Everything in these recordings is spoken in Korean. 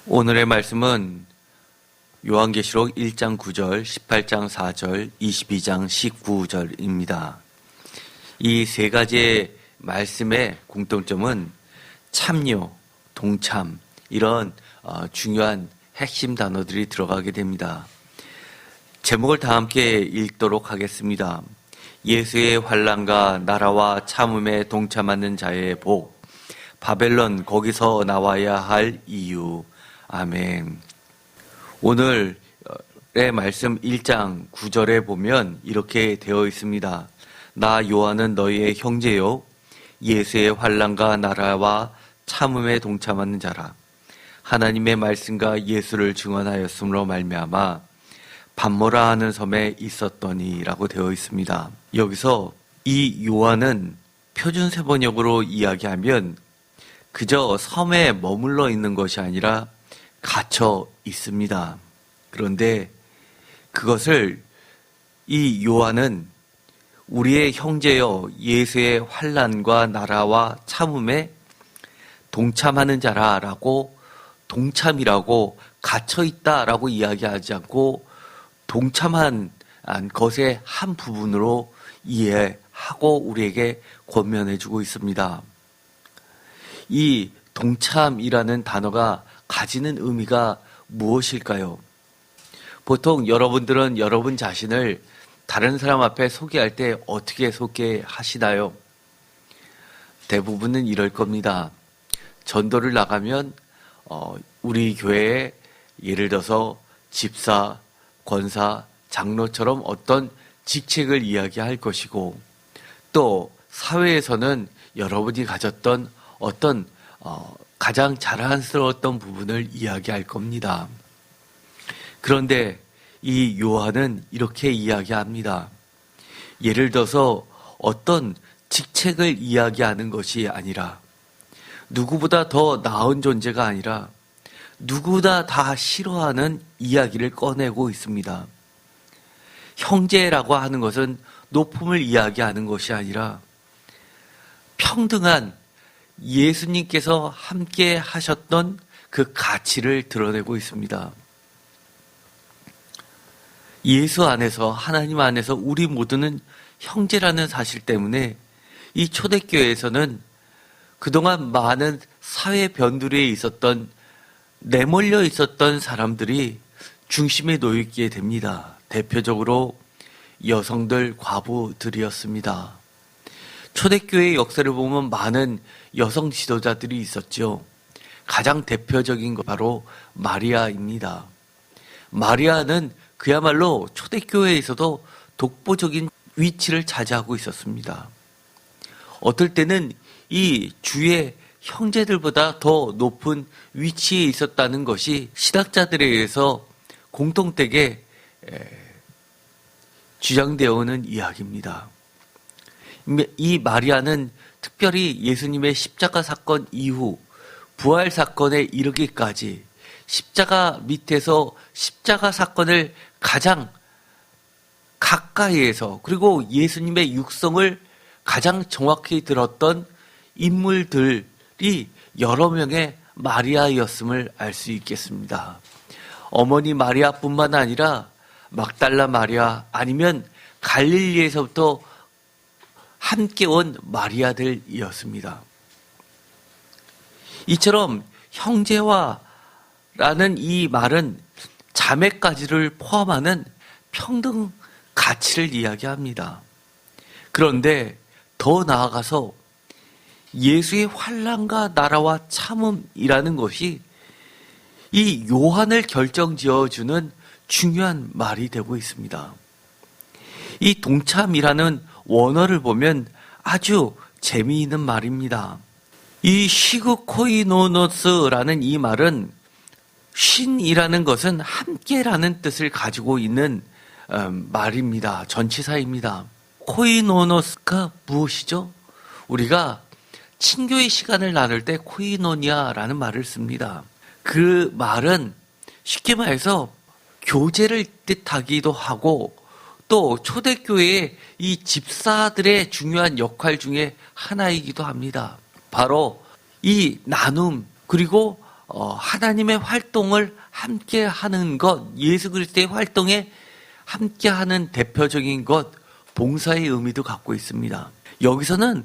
오늘의 말씀은 요한계시록 1장 9절, 18장 4절, 22장 19절입니다. 이 세 가지의 말씀의 공통점은 참여, 동참, 이런 중요한 핵심 단어들이 들어가게 됩니다. 제목을 다 함께 읽도록 하겠습니다. 예수의 환난과 나라와 참음에 동참하는 자의 복, 바벨론 거기서 나와야 할 이유. 아멘. 오늘의 말씀 1장 9절에 보면 이렇게 되어 있습니다. 나 요한은 너희의 형제요 예수의 환난과 나라와 참음에 동참하는 자라. 하나님의 말씀과 예수를 증언하였으므로 말미암아 밤모라 하는 섬에 있었더니 라고 되어 있습니다. 여기서 이 요한은 표준세번역으로 이야기하면 그저 섬에 머물러 있는 것이 아니라 갇혀 있습니다. 그런데 그것을 이 요한은 우리의 형제여 예수의 환난과 나라와 참음에 동참하는 자라라고, 동참이라고 갇혀 있다라고 이야기하지 않고 동참한 것의 한 부분으로 이해하고 우리에게 권면해주고 있습니다. 이 동참이라는 단어가 가지는 의미가 무엇일까요? 보통 여러분들은 여러분 자신을 다른 사람 앞에 소개할 때 어떻게 소개하시나요? 대부분은 이럴 겁니다. 전도를 나가면 우리 교회에 예를 들어서 집사, 권사, 장로처럼 어떤 직책을 이야기할 것이고, 또 사회에서는 여러분이 가졌던 어떤 가장 자랑스러웠던 부분을 이야기할 겁니다. 그런데 이 요한은 이렇게 이야기합니다. 예를 들어서 어떤 직책을 이야기하는 것이 아니라, 누구보다 더 나은 존재가 아니라 누구보다 다 싫어하는 이야기를 꺼내고 있습니다. 형제라고 하는 것은 높음을 이야기하는 것이 아니라 평등한 예수님께서 함께 하셨던 그 가치를 드러내고 있습니다. 예수 안에서, 하나님 안에서 우리 모두는 형제라는 사실 때문에 이 초대교회에서는 그동안 많은 사회 변두리에 있었던, 내몰려 있었던 사람들이 중심에 놓이게 됩니다. 대표적으로 여성들, 과부들이었습니다. 초대교회의 역사를 보면 많은 여성 지도자들이 있었죠. 가장 대표적인 것 바로 마리아입니다. 마리아는 그야말로 초대교회에서도 독보적인 위치를 차지하고 있었습니다. 어떨 때는 이 주의 형제들보다 더 높은 위치에 있었다는 것이 신학자들에 의해서 공통되게 주장되어 오는 이야기입니다. 이 마리아는 특별히 예수님의 십자가 사건 이후 부활 사건에 이르기까지 십자가 밑에서 십자가 사건을 가장 가까이에서, 그리고 예수님의 육성을 가장 정확히 들었던 인물들이 여러 명의 마리아였음을 알 수 있겠습니다. 어머니 마리아뿐만 아니라 막달라 마리아, 아니면 갈릴리에서부터 함께 온 마리아들이었습니다. 이처럼 형제와라는 이 말은 자매까지를 포함하는 평등 가치를 이야기합니다. 그런데 더 나아가서 예수의 환난과 나라와 참음이라는 것이 이 요한을 결정지어주는 중요한 말이 되고 있습니다. 이 동참이라는 원어를 보면 아주 재미있는 말입니다. 이 시그코이노노스라는 이 말은 신이라는 것은 함께라는 뜻을 가지고 있는 말입니다. 전치사입니다. 코이노노스가 무엇이죠? 우리가 친교의 시간을 나눌 때 코이노니아라는 말을 씁니다. 그 말은 쉽게 말해서 교제를 뜻하기도 하고, 또 초대교회의 이 집사들의 중요한 역할 중에 하나이기도 합니다. 바로 이 나눔, 그리고 하나님의 활동을 함께 하는 것, 예수 그리스도의 활동에 함께 하는 대표적인 것, 봉사의 의미도 갖고 있습니다. 여기서는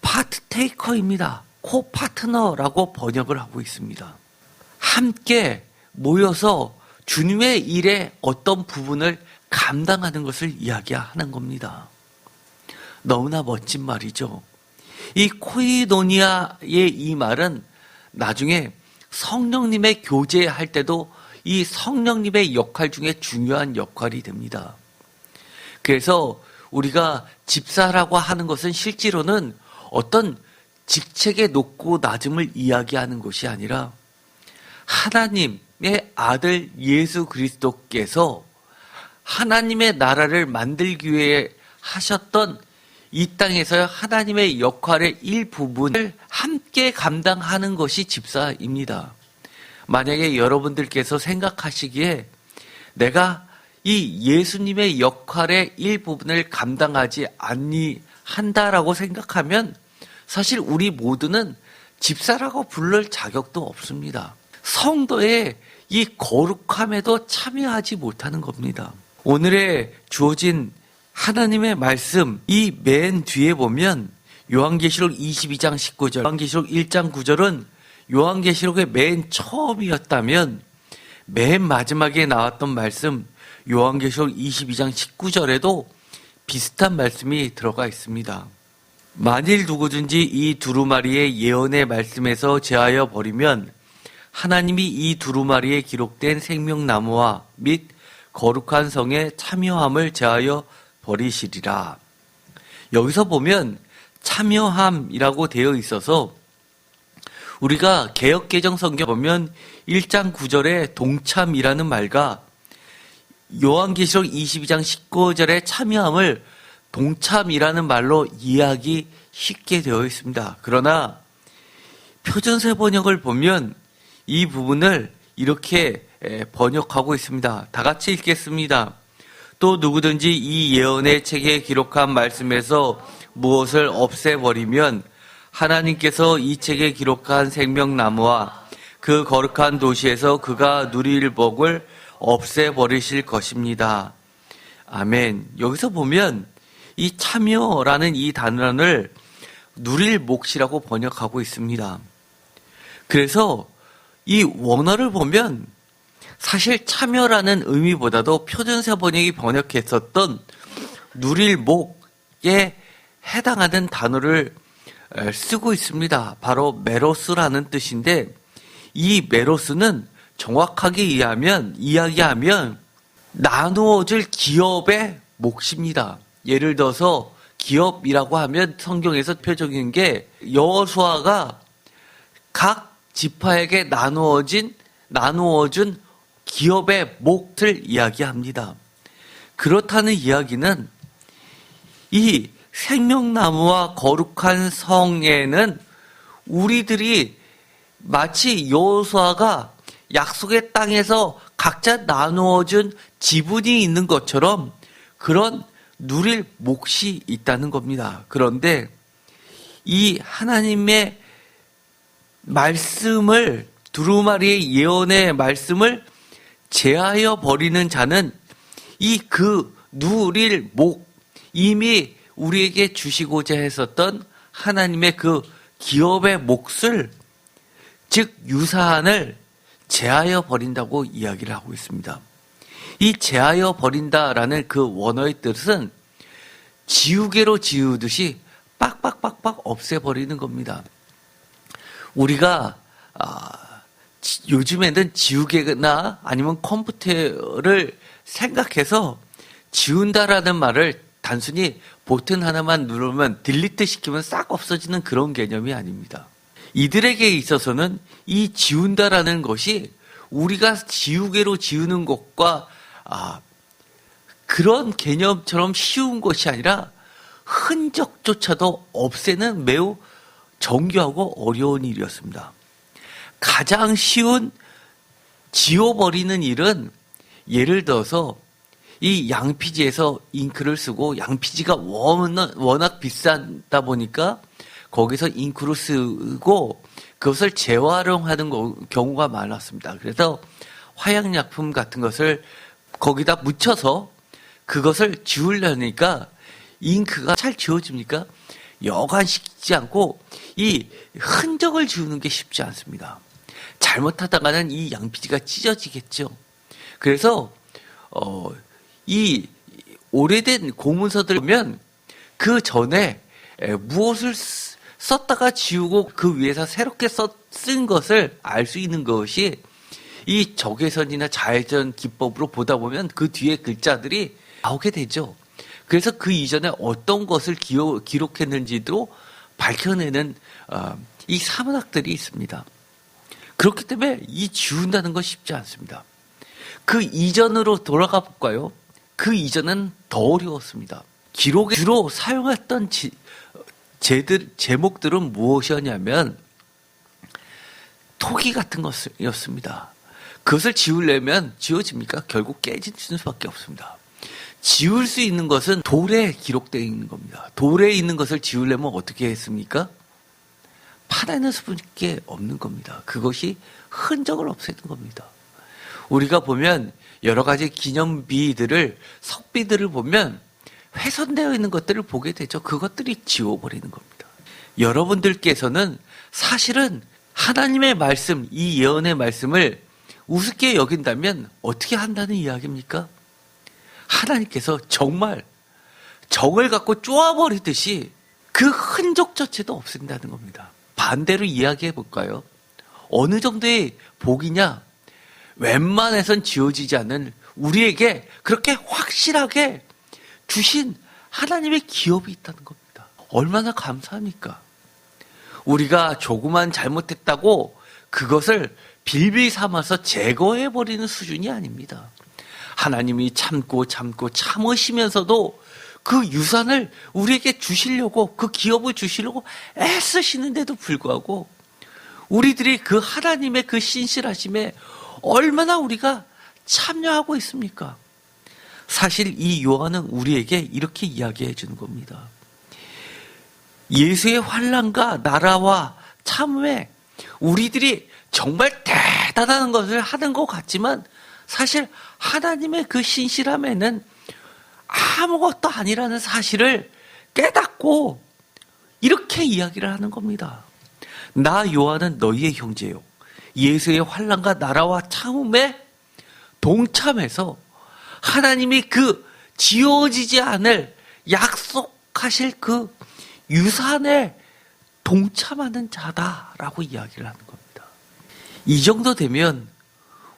파트테이커입니다. 코파트너라고 번역을 하고 있습니다. 함께 모여서 주님의 일의 어떤 부분을 감당하는 것을 이야기하는 겁니다. 너무나 멋진 말이죠. 이 코이노니아의 이 말은 나중에 성령님의 교제할 때도 이 성령님의 역할 중에 중요한 역할이 됩니다. 그래서 우리가 집사라고 하는 것은 실제로는 어떤 직책의 높고 낮음을 이야기하는 것이 아니라 하나님의 아들 예수 그리스도께서 하나님의 나라를 만들기 위해 하셨던 이 땅에서 하나님의 역할의 일부분을 함께 감당하는 것이 집사입니다. 만약에 여러분들께서 생각하시기에 내가 이 예수님의 역할의 일부분을 감당하지 한다라고 생각하면 사실 우리 모두는 집사라고 부를 자격도 없습니다. 성도의 이 거룩함에도 참여하지 못하는 겁니다. 오늘의 주어진 하나님의 말씀, 이 맨 뒤에 보면 요한계시록 22장 19절, 요한계시록 1장 9절은 요한계시록의 맨 처음이었다면 맨 마지막에 나왔던 말씀 요한계시록 22장 19절에도 비슷한 말씀이 들어가 있습니다. 만일 누구든지 이 두루마리의 예언의 말씀에서 제하여 버리면 하나님이 이 두루마리에 기록된 생명나무와 및 거룩한 성에 참여함을 제하여 버리시리라. 여기서 보면 참여함이라고 되어 있어서 우리가 개역개정 성경 보면 1장 9절에 동참이라는 말과 요한계시록 22장 19절에 참여함을 동참이라는 말로 이해하기 쉽게 되어 있습니다. 그러나 표준세 번역을 보면 이 부분을 이렇게 번역하고 있습니다. 다 같이 읽겠습니다. 또 누구든지 이 예언의 책에 기록한 말씀에서 무엇을 없애버리면 하나님께서 이 책에 기록한 생명나무와 그 거룩한 도시에서 그가 누릴 복을 없애버리실 것입니다. 아멘. 여기서 보면 이 참여라는 이 단어를 누릴 몫이라고 번역하고 있습니다. 그래서 이 원어를 보면 사실 참여라는 의미보다도 표준세 번역이 번역했었던 누릴 목에 해당하는 단어를 쓰고 있습니다. 바로 메로스라는 뜻인데 이 메로스는 정확하게 이야기하면 나누어질 기업의 몫입니다. 예를 들어서 기업이라고 하면 성경에서 표적인 게 여호수아가 각 지파에게 나누어준 기업의 몫을 이야기합니다. 그렇다는 이야기는 이 생명나무와 거룩한 성에는 우리들이 마치 여호수아가 약속의 땅에서 각자 나누어준 지분이 있는 것처럼 그런 누릴 몫이 있다는 겁니다. 그런데 이 하나님의 말씀을 두루마리의 예언의 말씀을 제하여 버리는 자는 이 그 누릴 목 이미 우리에게 주시고자 했었던 하나님의 그 기업의 몫을 즉 유산을 제하여 버린다고 이야기를 하고 있습니다. 이 제하여 버린다라는 그 원어의 뜻은 지우개로 지우듯이 빡빡빡빡 없애버리는 겁니다. 우리가 요즘에는 지우개나 아니면 컴퓨터를 생각해서 지운다라는 말을 단순히 버튼 하나만 누르면 딜리트 시키면 싹 없어지는 그런 개념이 아닙니다. 이들에게 있어서는 이 지운다라는 것이 우리가 지우개로 지우는 것과 그런 개념처럼 쉬운 것이 아니라 흔적조차도 없애는 매우 정교하고 어려운 일이었습니다. 가장 쉬운 지워버리는 일은 예를 들어서 이 양피지에서 잉크를 쓰고 양피지가 워낙 비싸다 보니까 거기서 잉크를 쓰고 그것을 재활용하는 경우가 많았습니다. 그래서 화약약품 같은 것을 거기다 묻혀서 그것을 지우려니까 잉크가 잘 지워집니까? 여간시키지 않고 이 흔적을 지우는 게 쉽지 않습니다. 잘못하다가는 이 양피지가 찢어지겠죠. 그래서 이 오래된 공문서들 보면 그 전에 무엇을 썼다가 지우고 그 위에서 새롭게 쓴 것을 알 수 있는 것이 이 적외선이나 자외선 기법으로 보다 보면 그 뒤에 글자들이 나오게 되죠. 그래서 그 이전에 어떤 것을 기록했는지도 밝혀내는 이 사문학들이 있습니다. 그렇기 때문에 이 지운다는 건 쉽지 않습니다. 그 이전으로 돌아가 볼까요? 그 이전은 더 어려웠습니다. 기록에 주로 사용했던 제목들은 무엇이었냐면 토기 같은 것이었습니다. 그것을 지우려면 지워집니까? 결국 깨지는 수밖에 없습니다. 지울 수 있는 것은 돌에 기록되어 있는 겁니다. 돌에 있는 것을 지우려면 어떻게 했습니까? 파내는 수밖에 없는 겁니다. 그것이 흔적을 없애는 겁니다. 우리가 보면 여러 가지 기념비들을 석비들을 보면 훼손되어 있는 것들을 보게 되죠. 그것들이 지워버리는 겁니다. 여러분들께서는 사실은 하나님의 말씀, 이 예언의 말씀을 우습게 여긴다면 어떻게 한다는 이야기입니까? 하나님께서 정말 정을 갖고 쪼아버리듯이 그 흔적 자체도 없앤다는 겁니다. 반대로 이야기해 볼까요? 어느 정도의 복이냐? 웬만해선 지워지지 않는 우리에게 그렇게 확실하게 주신 하나님의 기업이 있다는 겁니다. 얼마나 감사합니까? 우리가 조그만 잘못했다고 그것을 빌빌 삼아서 제거해버리는 수준이 아닙니다. 하나님이 참고 참으시면서도 그 유산을 우리에게 주시려고, 그 기업을 주시려고 애쓰시는데도 불구하고 우리들이 그 하나님의 그 신실하심에 얼마나 우리가 참여하고 있습니까? 사실 이 요한은 우리에게 이렇게 이야기해 주는 겁니다. 예수의 환난과 나라와 참음에 우리들이 정말 대단한 것을 하는 것 같지만 사실 하나님의 그 신실함에는 아무것도 아니라는 사실을 깨닫고 이렇게 이야기를 하는 겁니다. 나 요한은 너희의 형제요. 예수의 환난과 나라와 참음에 동참해서 하나님이 그 지워지지 않을 약속하실 그 유산에 동참하는 자다라고 이야기를 하는 겁니다. 이 정도 되면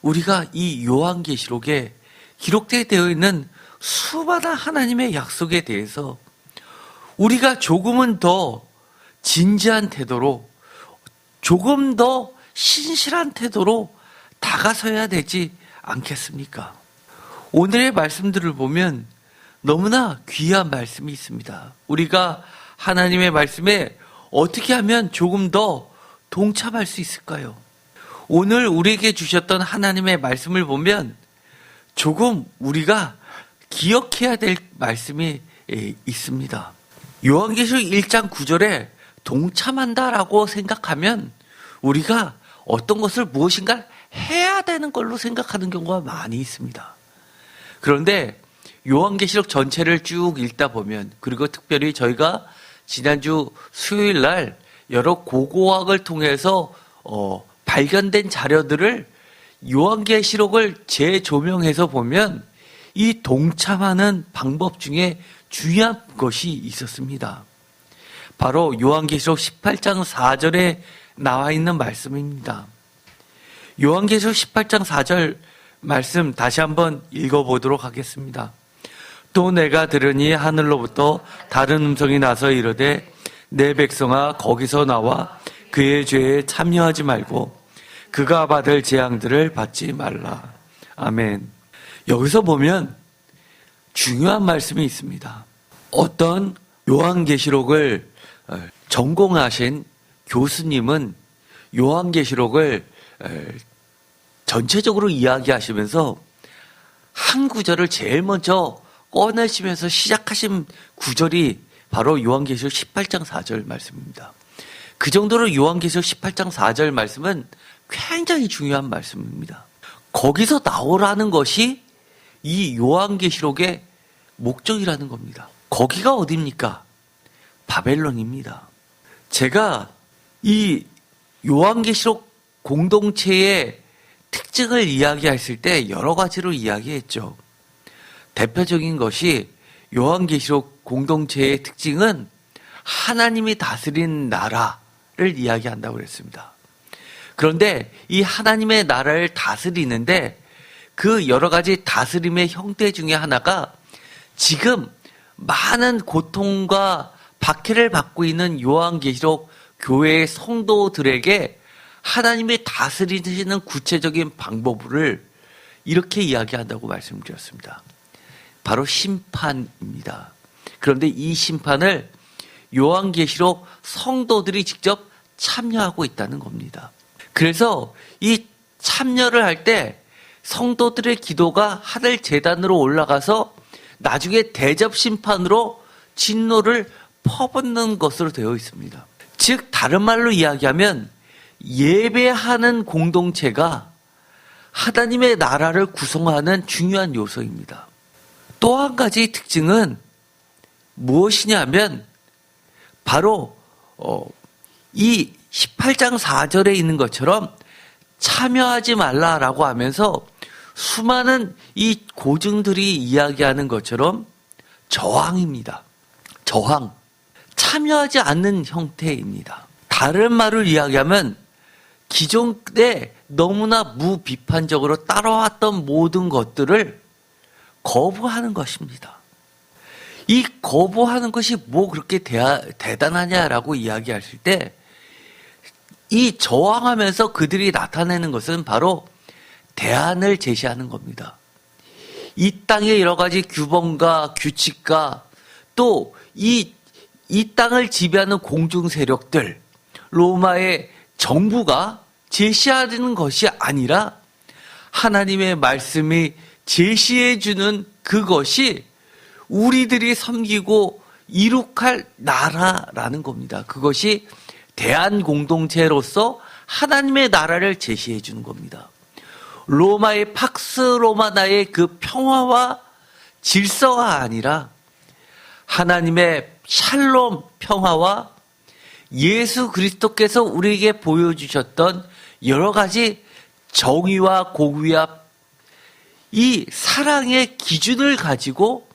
우리가 이 요한계시록에 기록되어 있는 수많은 하나님의 약속에 대해서 우리가 조금은 더 진지한 태도로, 조금 더 신실한 태도로 다가서야 되지 않겠습니까? 오늘의 말씀들을 보면 너무나 귀한 말씀이 있습니다. 우리가 하나님의 말씀에 어떻게 하면 조금 더 동참할 수 있을까요? 오늘 우리에게 주셨던 하나님의 말씀을 보면 조금 우리가 기억해야 될 말씀이 있습니다. 요한계시록 1장 9절에 동참한다라고 생각하면 우리가 어떤 것을 무엇인가 해야 되는 걸로 생각하는 경우가 많이 있습니다. 그런데 요한계시록 전체를 쭉 읽다 보면, 그리고 특별히 저희가 지난주 수요일 날 여러 고고학을 통해서 발견된 자료들을 요한계시록을 재조명해서 보면 이 동참하는 방법 중에 중요한 것이 있었습니다. 바로 요한계시록 18장 4절에 나와 있는 말씀입니다. 요한계시록 18장 4절 말씀 다시 한번 읽어보도록 하겠습니다. 또 내가 들으니 하늘로부터 다른 음성이 나서 이르되 내 백성아 거기서 나와 그의 죄에 참여하지 말고 그가 받을 재앙들을 받지 말라. 아멘. 여기서 보면 중요한 말씀이 있습니다. 어떤 요한계시록을 전공하신 교수님은 요한계시록을 전체적으로 이야기하시면서 한 구절을 제일 먼저 꺼내시면서 시작하신 구절이 바로 요한계시록 18장 4절 말씀입니다. 그 정도로 요한계시록 18장 4절 말씀은 굉장히 중요한 말씀입니다. 거기서 나오라는 것이 이 요한계시록의 목적이라는 겁니다. 거기가 어디입니까? 바벨론입니다. 제가 이 요한계시록 공동체의 특징을 이야기했을 때 여러 가지로 이야기했죠. 대표적인 것이 요한계시록 공동체의 특징은 하나님이 다스린 나라를 이야기한다고 그랬습니다. 그런데 이 하나님의 나라를 다스리는데 그 여러 가지 다스림의 형태 중에 하나가 지금 많은 고통과 박해를 받고 있는 요한계시록 교회의 성도들에게 하나님이 다스리시는 구체적인 방법을 이렇게 이야기한다고 말씀드렸습니다. 바로 심판입니다. 그런데 이 심판을 요한계시록 성도들이 직접 참여하고 있다는 겁니다. 그래서 이 참여를 할 때 성도들의 기도가 하늘 제단으로 올라가서 나중에 대접 심판으로 진노를 퍼붓는 것으로 되어 있습니다. 즉 다른 말로 이야기하면 예배하는 공동체가 하나님의 나라를 구성하는 중요한 요소입니다. 또 한 가지 특징은 무엇이냐면 바로 이 18장 4절에 있는 것처럼 참여하지 말라라고 하면서 수많은 이 고증들이 이야기하는 것처럼 저항입니다. 저항. 참여하지 않는 형태입니다. 다른 말을 이야기하면 기존에 너무나 무비판적으로 따라왔던 모든 것들을 거부하는 것입니다. 이 거부하는 것이 뭐 그렇게 대단하냐라고 이야기하실 때 이 저항하면서 그들이 나타내는 것은 바로 대안을 제시하는 겁니다. 이 땅의 여러 가지 규범과 규칙과 또 이 땅을 지배하는 공중 세력들, 로마의 정부가 제시하는 것이 아니라 하나님의 말씀이 제시해주는 그것이 우리들이 섬기고 이룩할 나라라는 겁니다. 그것이 대한공동체로서 하나님의 나라를 제시해 주는 겁니다. 로마의 팍스 로마나의 그 평화와 질서가 아니라 하나님의 샬롬 평화와 예수 그리스도께서 우리에게 보여주셨던 여러 가지 정의와 공의와 이 사랑의 기준을 가지고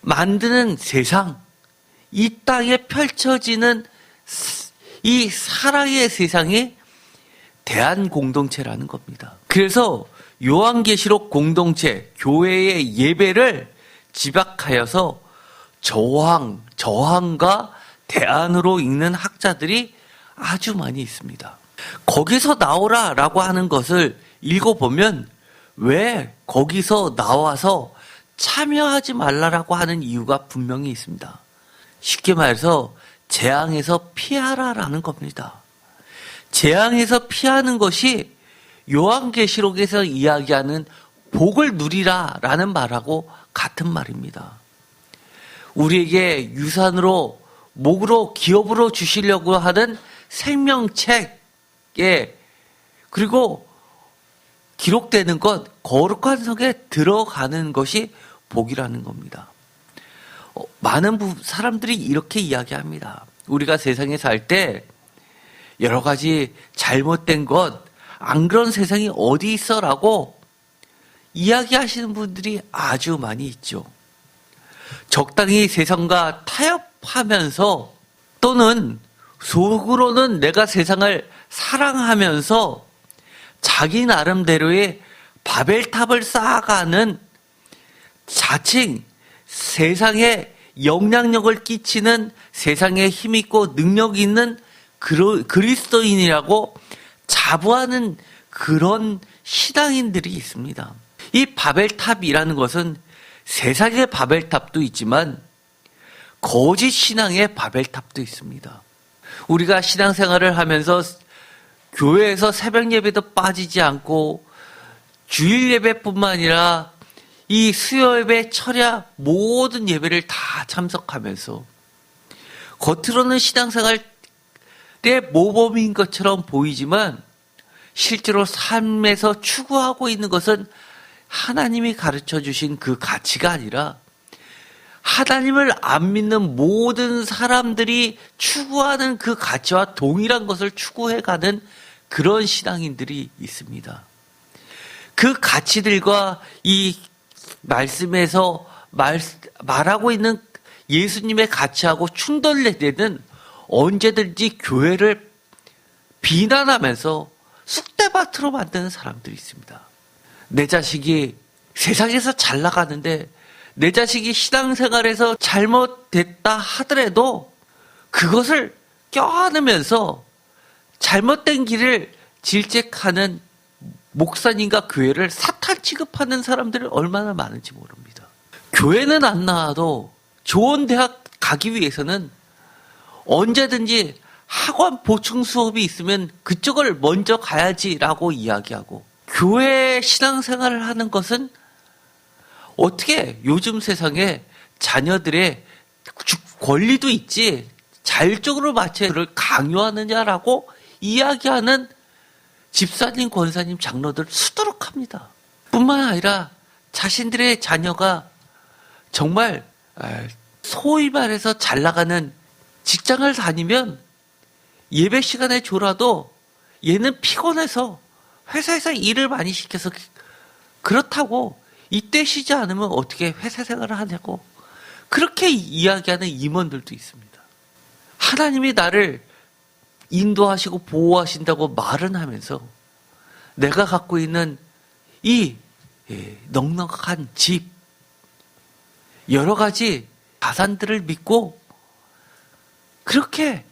만드는 세상, 이 땅에 펼쳐지는 이 사랑의 세상이 대한공동체라는 겁니다. 그래서 요한계시록 공동체, 교회의 예배를 지박하여서 저항과 대안으로 읽는 학자들이 아주 많이 있습니다. 거기서 나오라라고 하는 것을 읽어보면 왜 거기서 나와서 참여하지 말라라고 하는 이유가 분명히 있습니다. 쉽게 말해서 재앙에서 피하라라는 겁니다. 재앙에서 피하는 것이 요한계시록에서 이야기하는 복을 누리라라는 말하고 같은 말입니다. 우리에게 유산으로 목으로 기업으로 주시려고 하는 생명책에 그리고 기록되는 것 거룩한 성에 들어가는 것이 복이라는 겁니다. 많은 사람들이 이렇게 이야기합니다. 우리가 세상에 살 때 여러 가지 잘못된 것, 안 그런 세상이 어디 있어라고 이야기하시는 분들이 아주 많이 있죠. 적당히 세상과 타협하면서 또는 속으로는 내가 세상을 사랑하면서 자기 나름대로의 바벨탑을 쌓아가는 자칭 세상에 영향력을 끼치는 세상에 힘있고 능력 있는 그리스도인이라고 자부하는 그런 신앙인들이 있습니다. 이 바벨탑이라는 것은 세상의 바벨탑도 있지만 거짓 신앙의 바벨탑도 있습니다. 우리가 신앙생활을 하면서 교회에서 새벽 예배도 빠지지 않고 주일 예배뿐만 아니라 이 수요 예배, 철야 모든 예배를 다 참석하면서 겉으로는 신앙생활 내 모범인 것처럼 보이지만 실제로 삶에서 추구하고 있는 것은 하나님이 가르쳐 주신 그 가치가 아니라 하나님을 안 믿는 모든 사람들이 추구하는 그 가치와 동일한 것을 추구해가는 그런 신앙인들이 있습니다. 그 가치들과 이 말씀에서 말하고 있는 예수님의 가치하고 충돌될 때는 언제든지 교회를 비난하면서 쑥대밭으로 만드는 사람들이 있습니다. 내 자식이 세상에서 잘 나가는데 내 자식이 신앙생활에서 잘못됐다 하더라도 그것을 껴안으면서 잘못된 길을 질책하는 목사님과 교회를 사탄 취급하는 사람들이 얼마나 많은지 모릅니다. 교회는 안 나와도 좋은 대학 가기 위해서는 언제든지 학원 보충 수업이 있으면 그쪽을 먼저 가야지라고 이야기하고, 교회 신앙생활을 하는 것은 어떻게 요즘 세상에 자녀들의 권리도 있지 자율적으로 마치를 강요하느냐라고 이야기하는 집사님, 권사님, 장로들 수두룩합니다. 뿐만 아니라 자신들의 자녀가 정말 소위 말해서 잘 나가는 직장을 다니면 예배 시간에 졸아도 얘는 피곤해서 회사에서 일을 많이 시켜서 그렇다고 이때 쉬지 않으면 어떻게 회사 생활을 하냐고 그렇게 이야기하는 임원들도 있습니다. 하나님이 나를 인도하시고 보호하신다고 말은 하면서 내가 갖고 있는 이 넉넉한 집, 여러 가지 자산들을 믿고 그렇게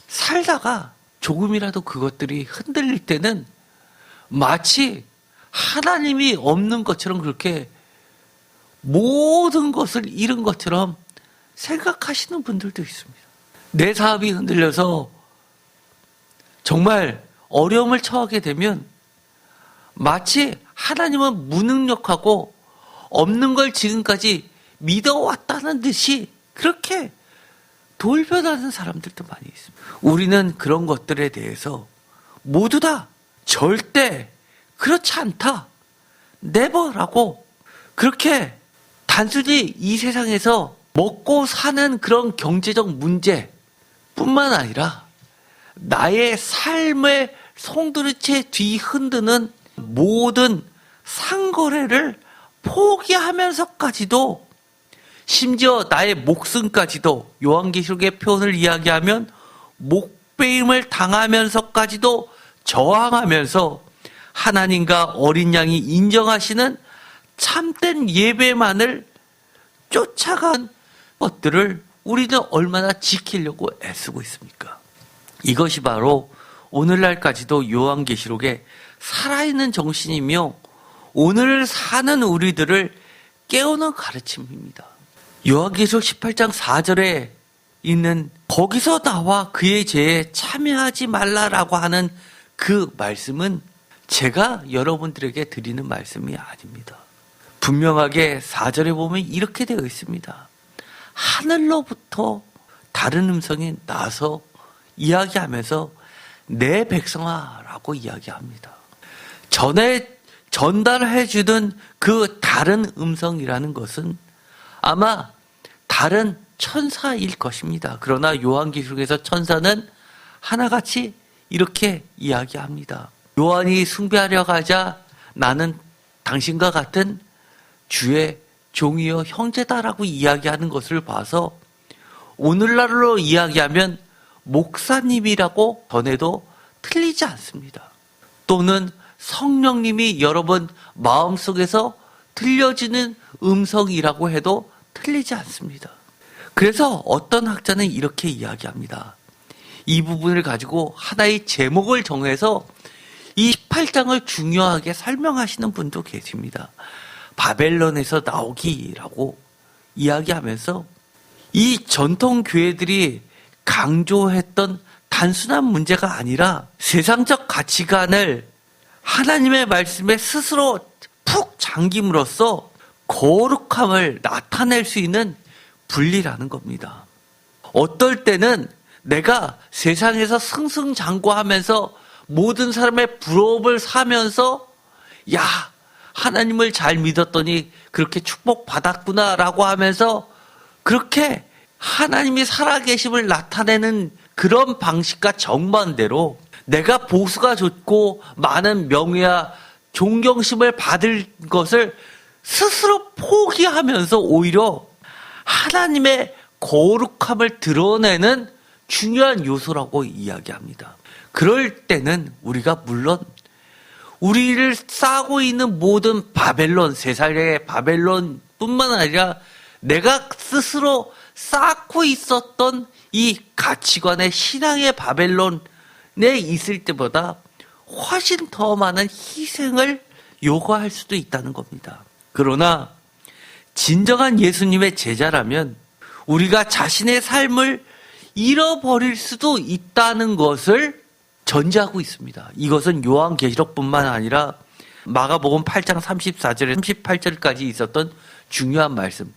살다가 조금이라도 그것들이 흔들릴 때는 마치 하나님이 없는 것처럼 그렇게 모든 것을 잃은 것처럼 생각하시는 분들도 있습니다. 내 사업이 흔들려서 정말 어려움을 처하게 되면 마치 하나님은 무능력하고 없는 걸 지금까지 믿어왔다는 듯이 그렇게 돌변하는 사람들도 많이 있습니다. 우리는 그런 것들에 대해서 모두 다 절대 그렇지 않다, never라고 그렇게 단순히 이 세상에서 먹고 사는 그런 경제적 문제뿐만 아니라 나의 삶의 송두리째 뒤흔드는 모든 상거래를 포기하면서까지도, 심지어 나의 목숨까지도, 요한계시록의 표현을 이야기하면 목베임을 당하면서까지도 저항하면서 하나님과 어린 양이 인정하시는 참된 예배만을 쫓아간 것들을 우리는 얼마나 지키려고 애쓰고 있습니까? 이것이 바로 오늘날까지도 요한계시록의 살아있는 정신이며 오늘 사는 우리들을 깨우는 가르침입니다. 요한계시록 18장 4절에 있는 거기서 나와 그의 죄에 참여하지 말라라고 하는 그 말씀은 제가 여러분들에게 드리는 말씀이 아닙니다. 분명하게 4절에 보면 이렇게 되어 있습니다. 하늘로부터 다른 음성이 나서 이야기하면서 내 백성아라고 이야기합니다. 전에 전달해 주는 그 다른 음성이라는 것은 아마 다른 천사일 것입니다. 그러나 요한계시록에서 천사는 하나같이 이렇게 이야기합니다. 요한이 숭배하려 가자 나는 당신과 같은 주의 종이요 형제다라고 이야기하는 것을 봐서 오늘날로 이야기하면 목사님이라고 전해도 틀리지 않습니다. 또는 성령님이 여러분 마음속에서 들려지는 음성이라고 해도 틀리지 않습니다. 그래서 어떤 학자는 이렇게 이야기합니다. 이 부분을 가지고 하나의 제목을 정해서 이 18장을 중요하게 설명하시는 분도 계십니다. 바벨론에서 나오기라고 이야기하면서 이 전통 교회들이 강조했던 단순한 문제가 아니라 세상적 가치관을 하나님의 말씀에 스스로 푹 잠김으로써 거룩함을 나타낼 수 있는 분리라는 겁니다. 어떨 때는 내가 세상에서 승승장구하면서 모든 사람의 부러움을 사면서 야, 하나님을 잘 믿었더니 그렇게 축복받았구나라고 하면서 그렇게 하나님이 살아계심을 나타내는 그런 방식과 정반대로 내가 보수가 좋고 많은 명예와 존경심을 받을 것을 스스로 포기하면서 오히려 하나님의 거룩함을 드러내는 중요한 요소라고 이야기합니다. 그럴 때는 우리가 물론 우리를 싸고 있는 모든 바벨론, 세상의 바벨론뿐만 아니라 내가 스스로 쌓고 있었던 이 가치관의 신앙의 바벨론에 있을 때보다 훨씬 더 많은 희생을 요구할 수도 있다는 겁니다. 그러나 진정한 예수님의 제자라면 우리가 자신의 삶을 잃어버릴 수도 있다는 것을 전제하고 있습니다. 이것은 요한계시록뿐만 아니라 마가복음 8장 34절에 38절까지 있었던 중요한 말씀.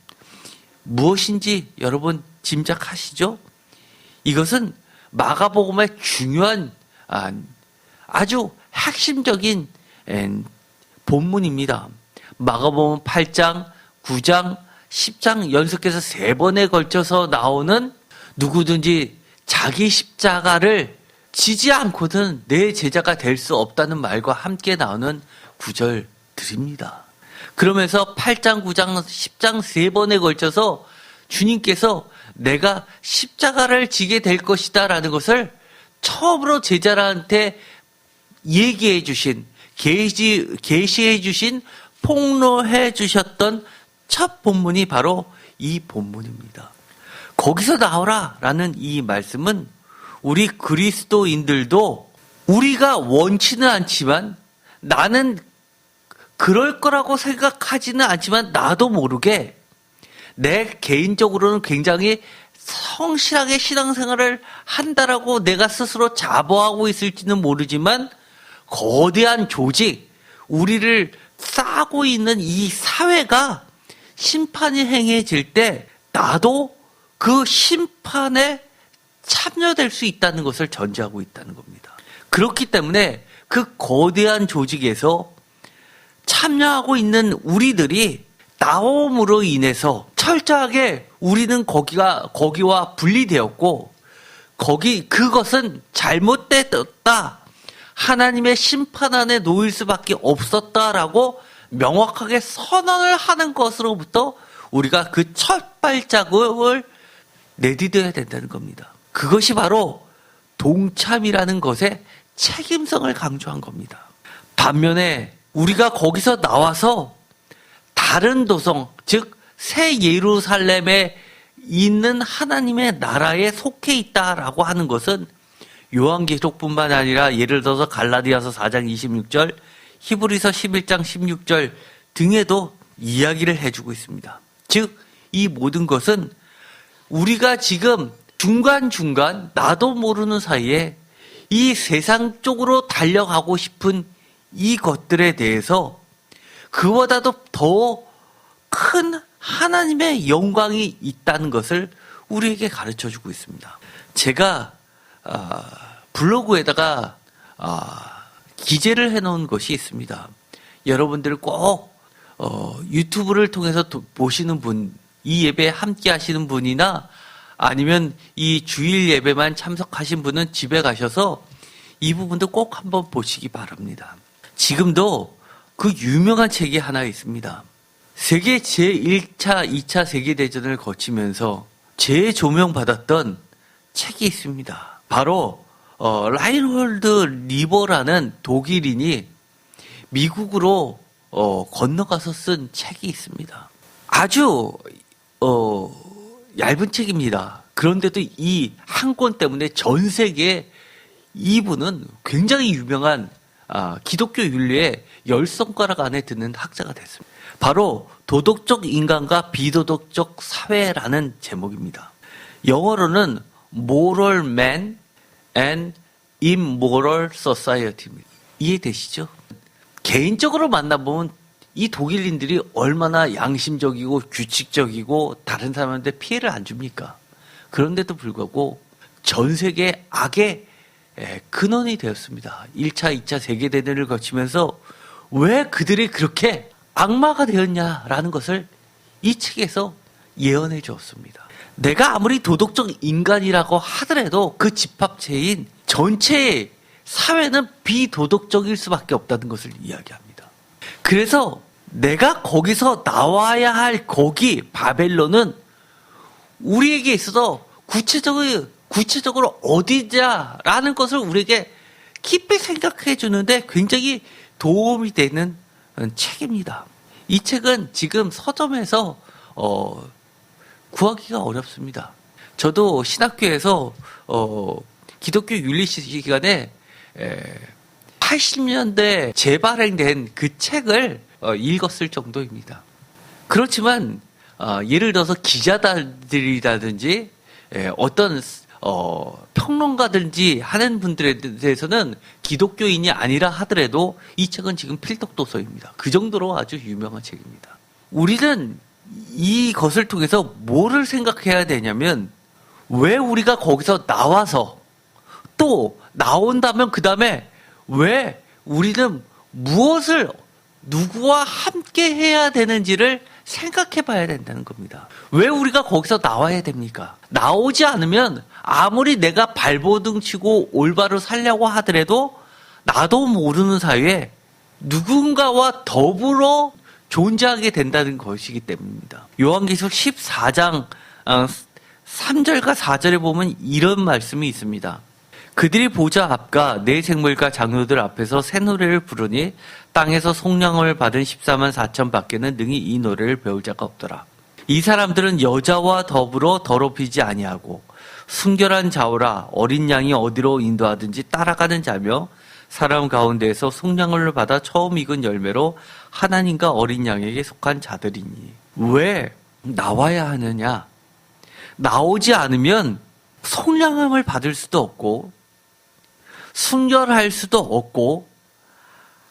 무엇인지 여러분 짐작하시죠? 이것은 마가복음의 중요한 아주 핵심적인 본문입니다. 마가복음 8장, 9장, 10장 연속해서 3번에 걸쳐서 나오는 누구든지 자기 십자가를 지지 않고는 내 제자가 될 수 없다는 말과 함께 나오는 구절들입니다. 그러면서 8장, 9장, 10장 3번에 걸쳐서 주님께서 내가 십자가를 지게 될 것이다 라는 것을 처음으로 제자들한테 얘기해 주신, 계시해 주신, 폭로해 주셨던 첫 본문이 바로 이 본문입니다. 거기서 나오라 라는 이 말씀은 우리 그리스도인들도 우리가 원치는 않지만 나는 그럴 거라고 생각하지는 않지만 나도 모르게 내 개인적으로는 굉장히 성실하게 신앙생활을 한다라고 내가 스스로 자부하고 있을지는 모르지만 거대한 조직, 우리를 싸고 있는 이 사회가 심판이 행해질 때 나도 그 심판에 참여될 수 있다는 것을 전제하고 있다는 겁니다. 그렇기 때문에 그 거대한 조직에서 참여하고 있는 우리들이 나옴으로 인해서 철저하게 우리는 거기와 분리되었고 그것은 잘못됐다. 하나님의 심판 안에 놓일 수밖에 없었다라고 명확하게 선언을 하는 것으로부터 우리가 그 첫 발자국을 내디뎌야 된다는 겁니다. 그것이 바로 동참이라는 것의 책임성을 강조한 겁니다. 반면에 우리가 거기서 나와서 다른 도성, 즉 새 예루살렘에 있는 하나님의 나라에 속해 있다라고 하는 것은 요한계시록뿐만 아니라 예를 들어서 갈라디아서 4장 26절, 히브리서 11장 16절 등에도 이야기를 해주고 있습니다. 즉 이 모든 것은 우리가 지금 중간중간 나도 모르는 사이에 이 세상 쪽으로 달려가고 싶은 이 것들에 대해서 그보다도 더 큰 하나님의 영광이 있다는 것을 우리에게 가르쳐주고 있습니다. 제가 블로그에다가 기재를 해놓은 것이 있습니다. 여러분들 꼭 유튜브를 통해서 보시는 분, 이 예배에 함께 하시는 분이나 아니면 이 주일 예배만 참석하신 분은 집에 가셔서 이 부분도 꼭 한번 보시기 바랍니다. 지금도 그 유명한 책이 하나 있습니다. 세계 제1차, 2차 세계대전을 거치면서 재조명받았던 책이 있습니다. 바로 라인홀드 리버라는 독일인이 미국으로 건너가서 쓴 책이 있습니다. 아주 얇은 책입니다. 그런데도 이 한 권 때문에 전 세계에 이분은 굉장히 유명한 기독교 윤리의 10손가락 안에 드는 학자가 됐습니다. 바로 도덕적 인간과 비도덕적 사회라는 제목입니다. 영어로는 Moral Man and Immoral Society입니다. 이해되시죠? 개인적으로 만나보면 이 독일인들이 얼마나 양심적이고 규칙적이고 다른 사람한테 피해를 안 줍니까? 그런데도 불구하고 전 세계 악의 근원이 되었습니다. 1차, 2차 세계대전을 거치면서 왜 그들이 그렇게 악마가 되었냐라는 것을 이 책에서 예언해 주었습니다. 내가 아무리 도덕적 인간이라고 하더라도 그 집합체인 전체의 사회는 비도덕적일 수밖에 없다는 것을 이야기합니다. 그래서 내가 거기서 나와야 할 거기 바벨론은 우리에게 있어서 구체적으로 어디냐라는 것을 우리에게 깊이 생각해 주는데 굉장히 도움이 되는 책입니다. 이 책은 지금 서점에서 구하기가 어렵습니다. 저도 신학교에서 기독교 윤리 시간에 80년대 재발행된 그 책을 읽었을 정도입니다. 그렇지만 예를 들어서 기자들이라든지 어떤 평론가든지 하는 분들에 대해서는 기독교인이 아니라 하더라도 이 책은 지금 필독도서입니다. 그 정도로 아주 유명한 책입니다. 우리는 이것을 통해서 뭐를 생각해야 되냐면 왜 우리가 거기서 나와서 또 나온다면 그 다음에 왜 우리는 무엇을 누구와 함께 해야 되는지를 생각해 봐야 된다는 겁니다. 왜 우리가 거기서 나와야 됩니까? 나오지 않으면 아무리 내가 발버둥 치고 올바로 살려고 하더라도 나도 모르는 사이에 누군가와 더불어 존재하게 된다는 것이기 때문입니다. 요한계시록 14장 3절과 4절에 보면 이런 말씀이 있습니다. 그들이 보좌 앞과 네 생물과 장로들 앞에서 새 노래를 부르니 땅에서 속량을 받은 14만 4천 밖에는 능히 이 노래를 배울 자가 없더라. 이 사람들은 여자와 더불어 더럽히지 아니하고 순결한 자오라 어린 양이 어디로 인도하든지 따라가는 자며 사람 가운데에서 속량을 받아 처음 익은 열매로 하나님과 어린 양에게 속한 자들이니. 왜 나와야 하느냐? 나오지 않으면 속량함을 받을 수도 없고 순결할 수도 없고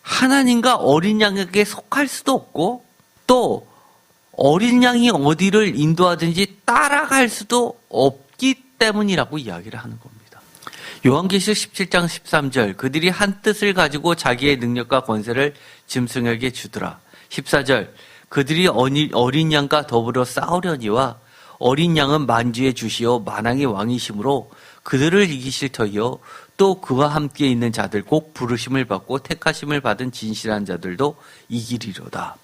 하나님과 어린 양에게 속할 수도 없고 또 어린 양이 어디를 인도하든지 따라갈 수도 없기 때문이라고 이야기를 하는 겁니다. 요한계시록 17장 13절 그들이 한 뜻을 가지고 자기의 능력과 권세를 짐승에게 주더라. 14절 그들이 어린 양과 더불어 싸우려니와 어린 양은 만주의 주시오 만왕의 왕이심으로 그들을 이기실 터이요 또 그와 함께 있는 자들 곧 부르심을 받고 택하심을 받은 진실한 자들도 이기리로다.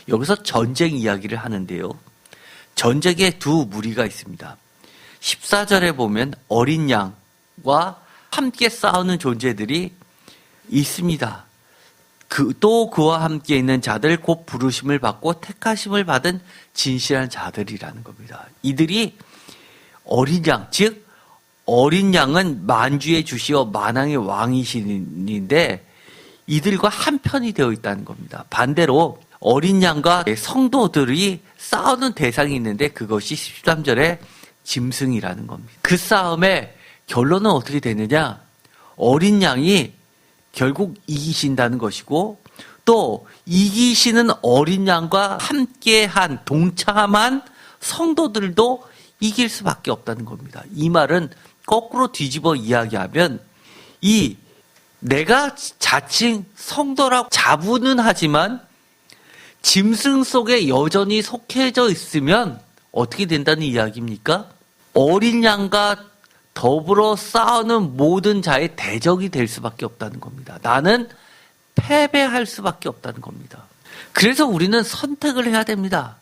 여기서 전쟁 이야기를 하는데요. 전쟁에 두 무리가 있습니다. 14절에 보면 어린 양과 함께 싸우는 존재들이 있습니다. 또 그와 함께 있는 자들 곧 부르심을 받고 택하심을 받은 진실한 자들이라는 겁니다. 이들이 어린 양, 즉 어린 양은 만주의 주시어 만왕의 왕이신인데 이들과 한편이 되어 있다는 겁니다. 반대로 어린 양과 성도들이 싸우는 대상이 있는데 그것이 13절에 짐승이라는 겁니다. 그 싸움의 결론은 어떻게 되느냐? 어린 양이 결국 이기신다는 것이고 또 이기시는 어린 양과 함께한 동참한 성도들도 이길 수밖에 없다는 겁니다. 이 말은 거꾸로 뒤집어 이야기하면 내가 자칭 성도라고 자부는 하지만 짐승 속에 여전히 속해져 있으면 어떻게 된다는 이야기입니까? 어린 양과 더불어 싸우는 모든 자의 대적이 될 수밖에 없다는 겁니다. 나는 패배할 수밖에 없다는 겁니다. 그래서 우리는 선택을 해야 됩니다.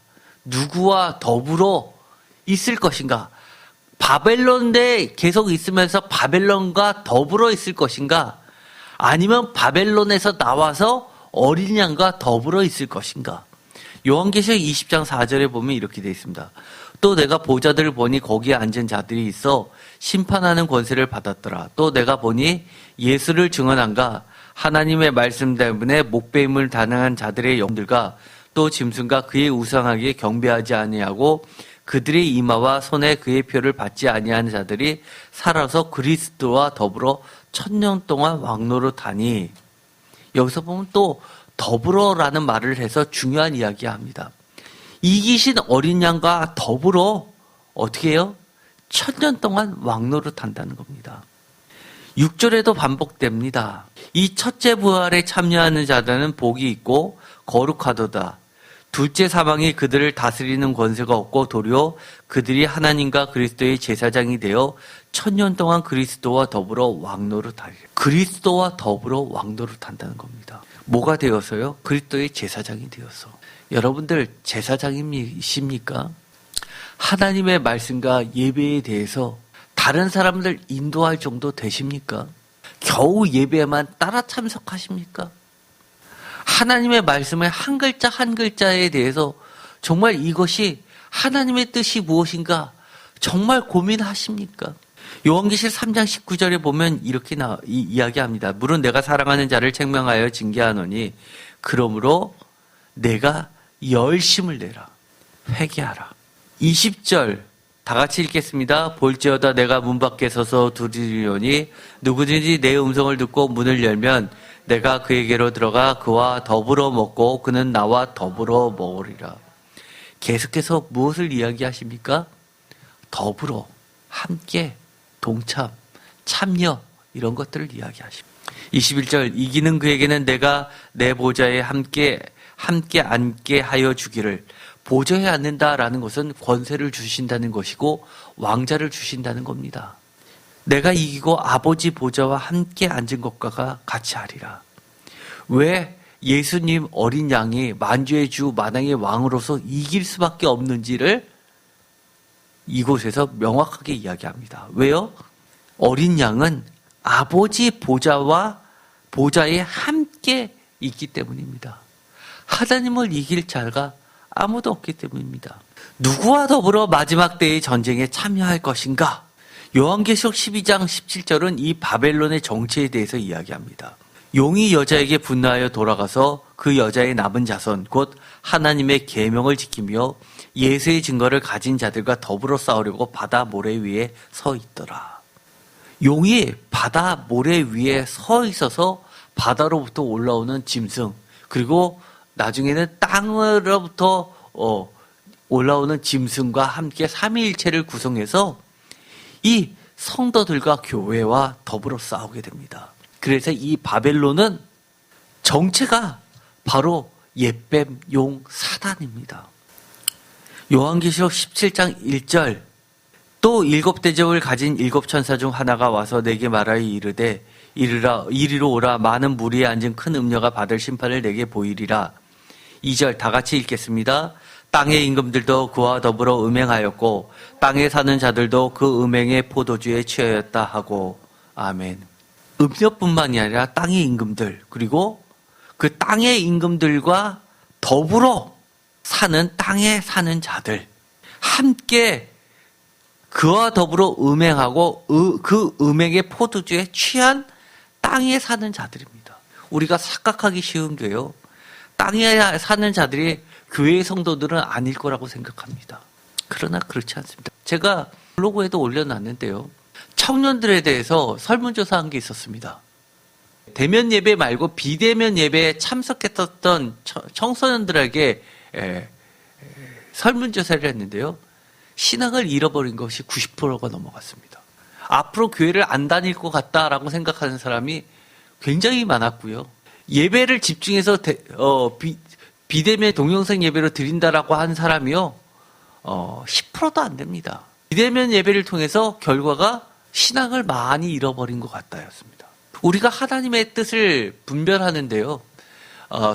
누구와 더불어 있을 것인가? 바벨론에 계속 있으면서 바벨론과 더불어 있을 것인가? 아니면 바벨론에서 나와서 어린 양과 더불어 있을 것인가? 요한계시록 20장 4절에 보면 이렇게 되어 있습니다. 또 내가 보좌들을 보니 거기에 앉은 자들이 있어 심판하는 권세를 받았더라. 또 내가 보니 예수를 증언한가 하나님의 말씀 때문에 목배임을 당한 자들의 영들과 또 짐승과 그의 우상하기에 경배하지 아니하고 그들의 이마와 손에 그의 표를 받지 아니하는 자들이 살아서 그리스도와 더불어 1000년 동안 왕노릇하니. 여기서 보면 또 더불어라는 말을 해서 중요한 이야기합니다. 이기신 어린 양과 더불어 어떻게 해요? 천년 동안 왕노릇한다는 겁니다. 6절에도 반복됩니다. 이 첫째 부활에 참여하는 자들은 복이 있고 거룩하도다. 둘째 사망이 그들을 다스리는 권세가 없고 도리어 그들이 하나님과 그리스도의 제사장이 되어 천년 동안 그리스도와 더불어 왕노릇하리라. 그리스도와 더불어 왕노릇한다는 겁니다. 뭐가 되어서요? 그리스도의 제사장이 되어서. 여러분들 제사장이십니까? 하나님의 말씀과 예배에 대해서 다른 사람들 인도할 정도 되십니까? 겨우 예배에만 따라 참석하십니까? 하나님의 말씀의 한 글자 한 글자에 대해서 정말 이것이 하나님의 뜻이 무엇인가 정말 고민하십니까? 요한계시록 3장 19절에 보면 이렇게 이야기합니다. 물론 내가 사랑하는 자를 책망하여 징계하노니 그러므로 내가 열심을 내라. 회개하라. 20절 다 같이 읽겠습니다. 볼지어다 내가 문 밖에 서서 두드리려니 누구든지 내 음성을 듣고 문을 열면 내가 그에게로 들어가 그와 더불어 먹고 그는 나와 더불어 먹으리라. 계속해서 무엇을 이야기하십니까? 더불어, 함께, 동참, 참여 이런 것들을 이야기하십니다. 21절 이기는 그에게는 내가 내 보좌에 함께 앉게 하여 주기를. 보좌에 앉는다라는 것은 권세를 주신다는 것이고 왕자를 주신다는 겁니다. 내가 이기고 아버지 보좌와 함께 앉은 것과 같이 하리라. 왜 예수님 어린 양이 만주의 주 만왕의 왕으로서 이길 수밖에 없는지를 이곳에서 명확하게 이야기합니다. 왜요? 어린 양은 아버지 보좌에 함께 있기 때문입니다. 하나님을 이길 자가 아무도 없기 때문입니다. 누구와 더불어 마지막 때의 전쟁에 참여할 것인가? 요한계시록 12장 17절은 이 바벨론의 정체에 대해서 이야기합니다. 용이 여자에게 분노하여 돌아가서 그 여자의 남은 자손 곧 하나님의 계명을 지키며 예수의 증거를 가진 자들과 더불어 싸우려고 바다 모래 위에 서 있더라. 용이 바다 모래 위에 서 있어서 바다로부터 올라오는 짐승 그리고 나중에는 땅으로부터 올라오는 짐승과 함께 삼위일체를 구성해서 이 성도들과 교회와 더불어 싸우게 됩니다. 그래서 이 바벨론은 정체가 바로 옛뱀, 용, 사단입니다. 요한계시록 17장 1절 또 7대접을 가진 7천사 중 하나가 와서 내게 말하여 이르되 이리로 오라. 많은 무리에 앉은 큰 음녀가 받을 심판을 내게 보이리라. 2절 다 같이 읽겠습니다. 땅의 임금들도 그와 더불어 음행하였고 땅에 사는 자들도 그 음행의 포도주에 취하였다 하고 아멘. 음녀뿐만이 아니라 땅의 임금들 그리고 그 땅의 임금들과 더불어 사는 땅에 사는 자들 함께 그와 더불어 음행하고 그 음행의 포도주에 취한 땅에 사는 자들입니다. 우리가 착각하기 쉬운 게요. 땅에 사는 자들이 교회의 성도들은 아닐 거라고 생각합니다. 그러나 그렇지 않습니다. 제가 블로그에도 올려놨는데요. 청년들에 대해서 설문조사한 게 있었습니다. 대면 예배 말고 비대면 예배에 참석했었던 청소년들에게 설문조사를 했는데요. 신앙을 잃어버린 것이 90%가 넘어갔습니다. 앞으로 교회를 안 다닐 것 같다라고 생각하는 사람이 굉장히 많았고요. 예배를 집중해서 비대면 동영상 예배로 드린다라고 한 사람이요. 10%도 안 됩니다. 비대면 예배를 통해서 결과가 신앙을 많이 잃어버린 것 같다였습니다. 우리가 하나님의 뜻을 분별하는데요.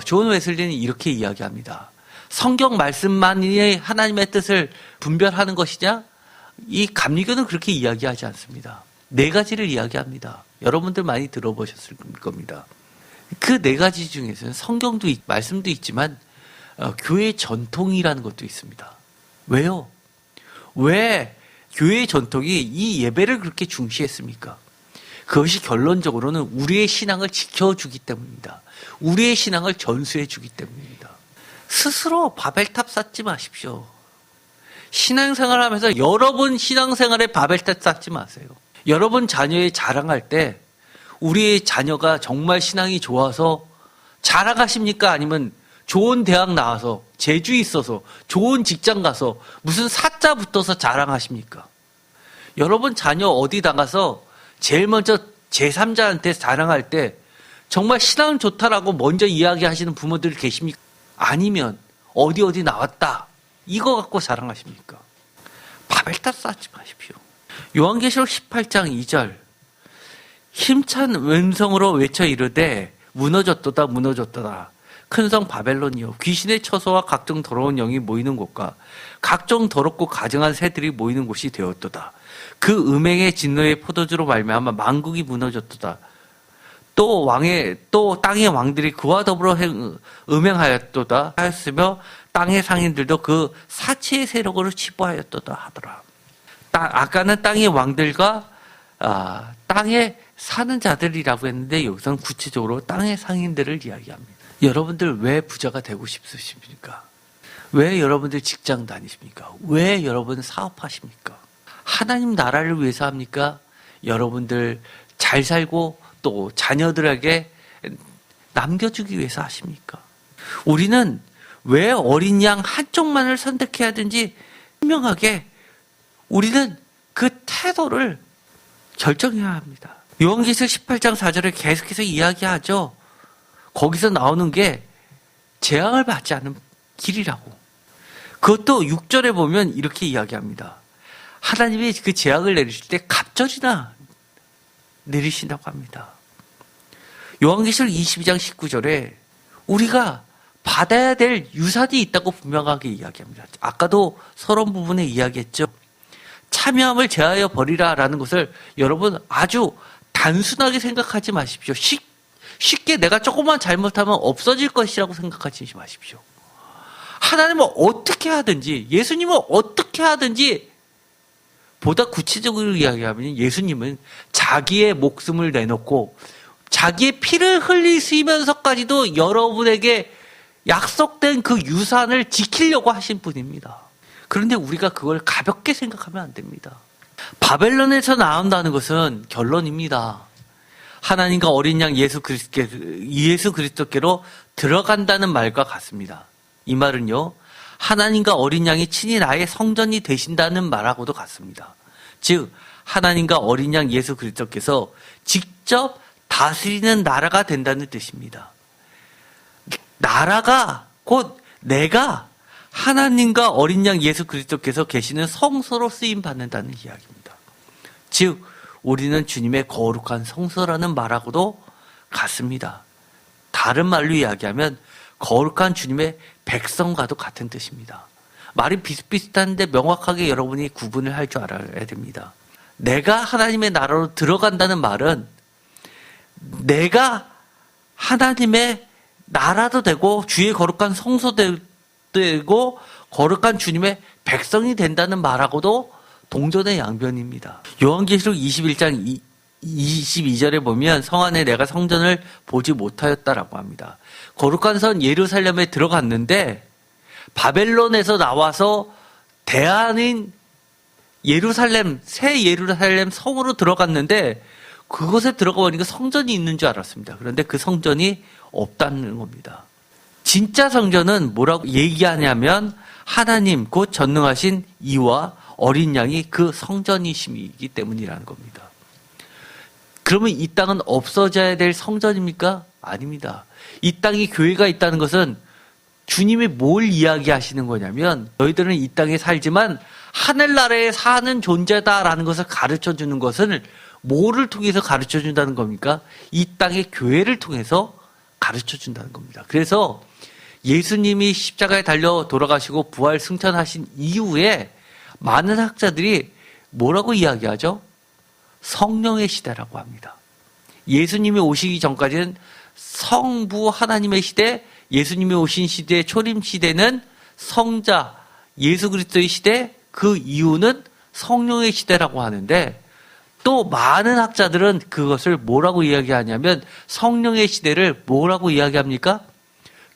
존 웨슬리는 이렇게 이야기합니다. 성경 말씀만이 하나님의 뜻을 분별하는 것이냐? 이 감리교는 그렇게 이야기하지 않습니다. 네 가지를 이야기합니다. 여러분들 많이 들어보셨을 겁니다. 그 네 가지 중에서는 성경도 말씀도 있지만 교회의 전통이라는 것도 있습니다. 왜요? 왜 교회의 전통이 이 예배를 그렇게 중시했습니까? 그것이 결론적으로는 우리의 신앙을 지켜주기 때문입니다. 우리의 신앙을 전수해주기 때문입니다. 스스로 바벨탑 쌓지 마십시오. 신앙생활 하면서 여러분 신앙생활에 바벨탑 쌓지 마세요. 여러분 자녀의 자랑할 때 우리의 자녀가 정말 신앙이 좋아서 자랑하십니까? 아니면 좋은 대학 나와서 재주 있어서 좋은 직장 가서 무슨 사자 붙어서 자랑하십니까? 여러분 자녀 어디 나가서 제일 먼저 제3자한테 자랑할 때 정말 신앙 좋다라고 먼저 이야기하시는 부모들 계십니까? 아니면 어디 나왔다 이거 갖고 자랑하십니까? 바벨탑 쌓지 마십시오. 요한계시록 18장 2절 힘찬 음성으로 외쳐 이르되 무너졌도다 무너졌도다 큰 성 바벨론이요 귀신의 처소와 각종 더러운 영이 모이는 곳과 각종 더럽고 가증한 새들이 모이는 곳이 되었도다. 그 음행의 진노의 포도주로 말미암아 만국이 무너졌도다. 또 땅의 왕들이 그와 더불어 음행하였도다 하였으며 땅의 상인들도 그 사치의 세력으로 치부하였도다 하더라. 아까는 땅의 왕들과 땅에 사는 자들이라고 했는데 여기서는 구체적으로 땅의 상인들을 이야기합니다. 여러분들 왜 부자가 되고 싶으십니까? 왜 여러분들 직장 다니십니까? 왜 여러분 사업하십니까? 하나님 나라를 위해서 합니까? 여러분들 잘 살고 또 자녀들에게 남겨주기 위해서 하십니까? 우리는 왜 어린 양 한쪽만을 선택해야 되는지 분명하게 우리는 그 태도를 결정해야 합니다. 요한계시록 18장 4절에 계속해서 이야기하죠. 거기서 나오는 게 재앙을 받지 않는 길이라고. 그것도 6절에 보면 이렇게 이야기합니다. 하나님이 그 재앙을 내리실 때 갑절이나 내리신다고 합니다. 요한계시록 22장 19절에 우리가 받아야 될 유산이 있다고 분명하게 이야기합니다. 아까도 서론 부분에 이야기했죠. 참여함을 제하여 버리라라는 것을 여러분 아주 단순하게 생각하지 마십시오. 쉽게 내가 조금만 잘못하면 없어질 것이라고 생각하지 마십시오. 하나님은 어떻게 하든지 예수님은 어떻게 하든지 보다 구체적으로 이야기하면 예수님은 자기의 목숨을 내놓고 자기의 피를 흘리시면서까지도 여러분에게 약속된 그 유산을 지키려고 하신 분입니다. 그런데 우리가 그걸 가볍게 생각하면 안 됩니다. 바벨론에서 나온다는 것은 결론입니다. 하나님과 어린 양 예수 그리스도께로 들어간다는 말과 같습니다. 이 말은요, 하나님과 어린 양이 친히 나의 성전이 되신다는 말하고도 같습니다. 즉, 하나님과 어린 양 예수 그리스도께서 직접 다스리는 나라가 된다는 뜻입니다. 나라가 곧 내가 하나님과 어린 양 예수 그리스도께서 계시는 성소로 쓰임 받는다는 이야기입니다. 즉, 우리는 주님의 거룩한 성소라는 말하고도 같습니다. 다른 말로 이야기하면 거룩한 주님의 백성과도 같은 뜻입니다. 말이 비슷비슷한데 명확하게 여러분이 구분을 할 줄 알아야 됩니다. 내가 하나님의 나라로 들어간다는 말은 내가 하나님의 나라도 되고 주의 거룩한 성소도 되고 거룩한 주님의 백성이 된다는 말하고도 동전의 양변입니다. 요한계시록 21장 22절에 보면 성 안에 내가 성전을 보지 못하였다라고 합니다. 거룩한 성 예루살렘에 들어갔는데 바벨론에서 나와서 대안인 예루살렘, 새 예루살렘 성으로 들어갔는데 그곳에 들어가 보니까 성전이 있는 줄 알았습니다. 그런데 그 성전이 없다는 겁니다. 진짜 성전은 뭐라고 얘기하냐면 하나님 곧 전능하신 이와 어린 양이 그 성전이시기 때문이라는 겁니다. 그러면 이 땅은 없어져야 될 성전입니까? 아닙니다. 이 땅에 교회가 있다는 것은 주님이 뭘 이야기하시는 거냐면 너희들은 이 땅에 살지만 하늘나라에 사는 존재다라는 것을 가르쳐주는 것은 뭐를 통해서 가르쳐준다는 겁니까? 이 땅의 교회를 통해서 가르쳐준다는 겁니다. 그래서 예수님이 십자가에 달려 돌아가시고 부활 승천하신 이후에 많은 학자들이 뭐라고 이야기하죠? 성령의 시대라고 합니다. 예수님이 오시기 전까지는 성부 하나님의 시대, 예수님이 오신 시대의 초림 시대는 성자 예수 그리스도의 시대, 그 이후는 성령의 시대라고 하는데 또 많은 학자들은 그것을 뭐라고 이야기하냐면 성령의 시대를 뭐라고 이야기합니까?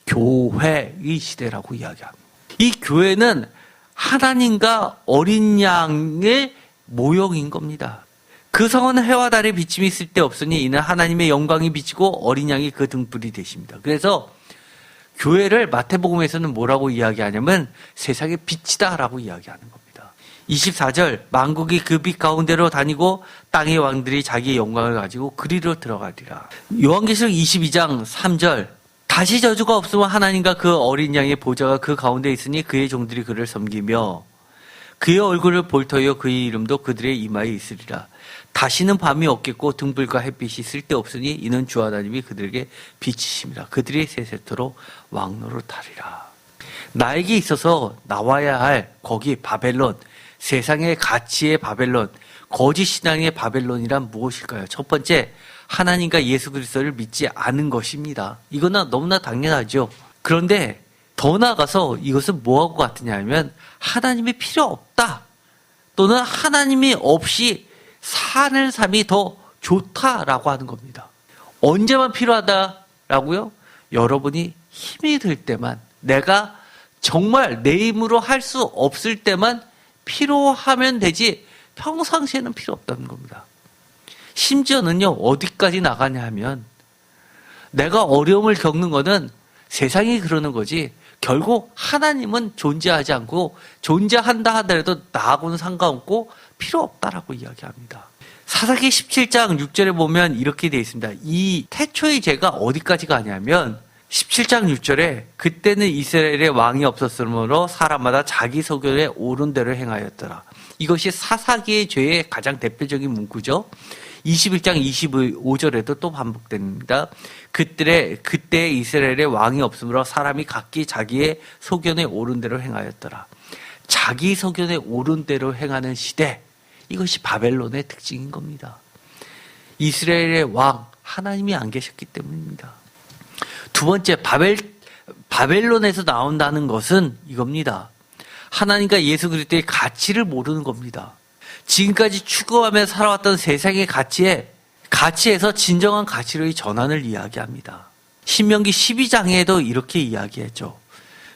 교회의 시대라고 이야기합니다. 이 교회는 하나님과 어린 양의 모형인 겁니다. 그 성은 해와 달의 비침이 있을 때 없으니 이는 하나님의 영광이 비치고 어린 양이 그 등불이 되십니다. 그래서 교회를 마태복음에서는 뭐라고 이야기하냐면 세상의 빛이다라고 이야기하는 겁니다. 24절 만국이 그 빛 가운데로 다니고 땅의 왕들이 자기의 영광을 가지고 그리로 들어가리라. 요한계시록 22장 3절 다시 저주가 없으면 하나님과 그 어린 양의 보좌가 그 가운데 있으니 그의 종들이 그를 섬기며 그의 얼굴을 볼 터이요 그의 이름도 그들의 이마에 있으리라. 다시는 밤이 없겠고 등불과 햇빛이 쓸데없으니 이는 주 하나님이 그들에게 빛이심이라. 그들이 세세토록 왕노릇하리라. 나에게 있어서 나와야 할 거기 바벨론, 세상의 가치의 바벨론, 거짓 신앙의 바벨론이란 무엇일까요? 첫 번째, 하나님과 예수 그리스도를 믿지 않은 것입니다. 이거는 너무나 당연하죠. 그런데 더 나아가서 이것은 뭐하고 같으냐 하면 하나님이 필요 없다, 또는 하나님이 없이 사는 삶이 더 좋다라고 하는 겁니다. 언제만 필요하다라고요? 여러분이 힘이 들 때만, 내가 정말 내 힘으로 할 수 없을 때만 필요하면 되지 평상시에는 필요 없다는 겁니다. 심지어는요, 어디까지 나가냐 하면 내가 어려움을 겪는 거는 세상이 그러는 거지 결국 하나님은 존재하지 않고 존재한다 하더라도 나하고는 상관없고 필요 없다라고 이야기합니다. 사사기 17장 6절에 보면 이렇게 되어 있습니다. 이 태초의 죄가 어디까지 가냐면 17장 6절에 그때는 이스라엘에 왕이 없었으므로 사람마다 자기 소견에 옳은 대로 행하였더라. 이것이 사사기의 죄의 가장 대표적인 문구죠. 21장 25절에도 또 반복됩니다. 그때 이스라엘에 왕이 없으므로 사람이 각기 자기의 소견에 옳은 대로 행하였더라. 자기 소견에 옳은 대로 행하는 시대, 이것이 바벨론의 특징인 겁니다. 이스라엘의 왕, 하나님이 안 계셨기 때문입니다. 두 번째, 바벨론에서 나온다는 것은 이겁니다. 하나님과 예수 그리스도의 가치를 모르는 겁니다. 지금까지 추구하며 살아왔던 세상의 가치에서 진정한 가치로의 전환을 이야기합니다. 신명기 12장에도 이렇게 이야기했죠.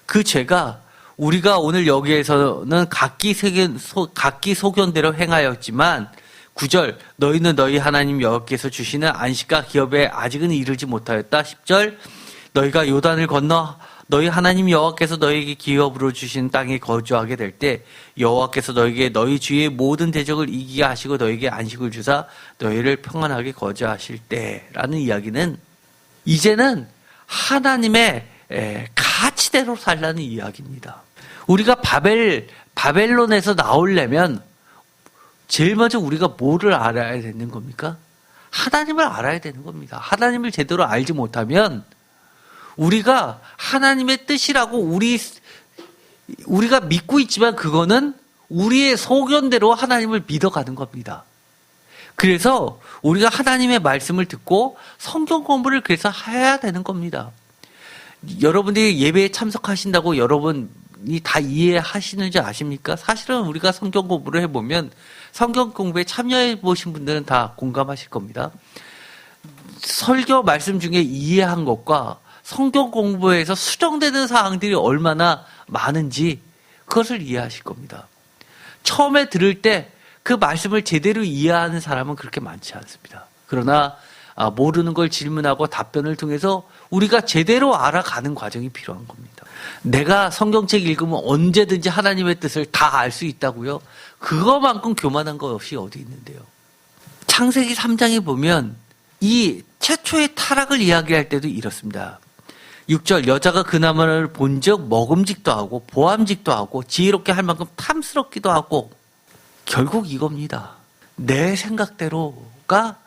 그 죄가 우리가 오늘 여기에서는 각기 소견대로 행하였지만 9절 너희는 너희 하나님 여호와께서 주시는 안식과 기업에 아직은 이르지 못하였다. 10절 너희가 요단을 건너 너희 하나님 여호와께서 너희에게 기업으로 주신 땅에 거주하게 될 때 여호와께서 너희에게 너희 주위의 모든 대적을 이기게 하시고 너희에게 안식을 주사 너희를 평안하게 거주하실 때라는 이야기는 이제는 하나님의 가치대로 살라는 이야기입니다. 우리가 바벨론에서 나오려면 제일 먼저 우리가 뭐를 알아야 되는 겁니까? 하나님을 알아야 되는 겁니다. 하나님을 제대로 알지 못하면 우리가 하나님의 뜻이라고 우리가 믿고 있지만 그거는 우리의 소견대로 하나님을 믿어가는 겁니다. 그래서 우리가 하나님의 말씀을 듣고 성경 공부를 그래서 해야 되는 겁니다. 여러분들이 예배에 참석하신다고 여러분이 다 이해하시는지 아십니까? 사실은 우리가 성경 공부를 해보면 성경 공부에 참여해 보신 분들은 다 공감하실 겁니다. 설교 말씀 중에 이해한 것과 성경 공부에서 수정되는 사항들이 얼마나 많은지 그것을 이해하실 겁니다. 처음에 들을 때 그 말씀을 제대로 이해하는 사람은 그렇게 많지 않습니다. 그러나 모르는 걸 질문하고 답변을 통해서 우리가 제대로 알아가는 과정이 필요한 겁니다. 내가 성경책 읽으면 언제든지 하나님의 뜻을 다 알 수 있다고요? 그거만큼 교만한 것이 어디 있는데요. 창세기 3장에 보면 이 최초의 타락을 이야기할 때도 이렇습니다. 6절 여자가 그 나무를 본즉 먹음직도 하고 보암직도 하고 지혜롭게 할 만큼 탐스럽기도 하고, 결국 이겁니다. 내 생각대로가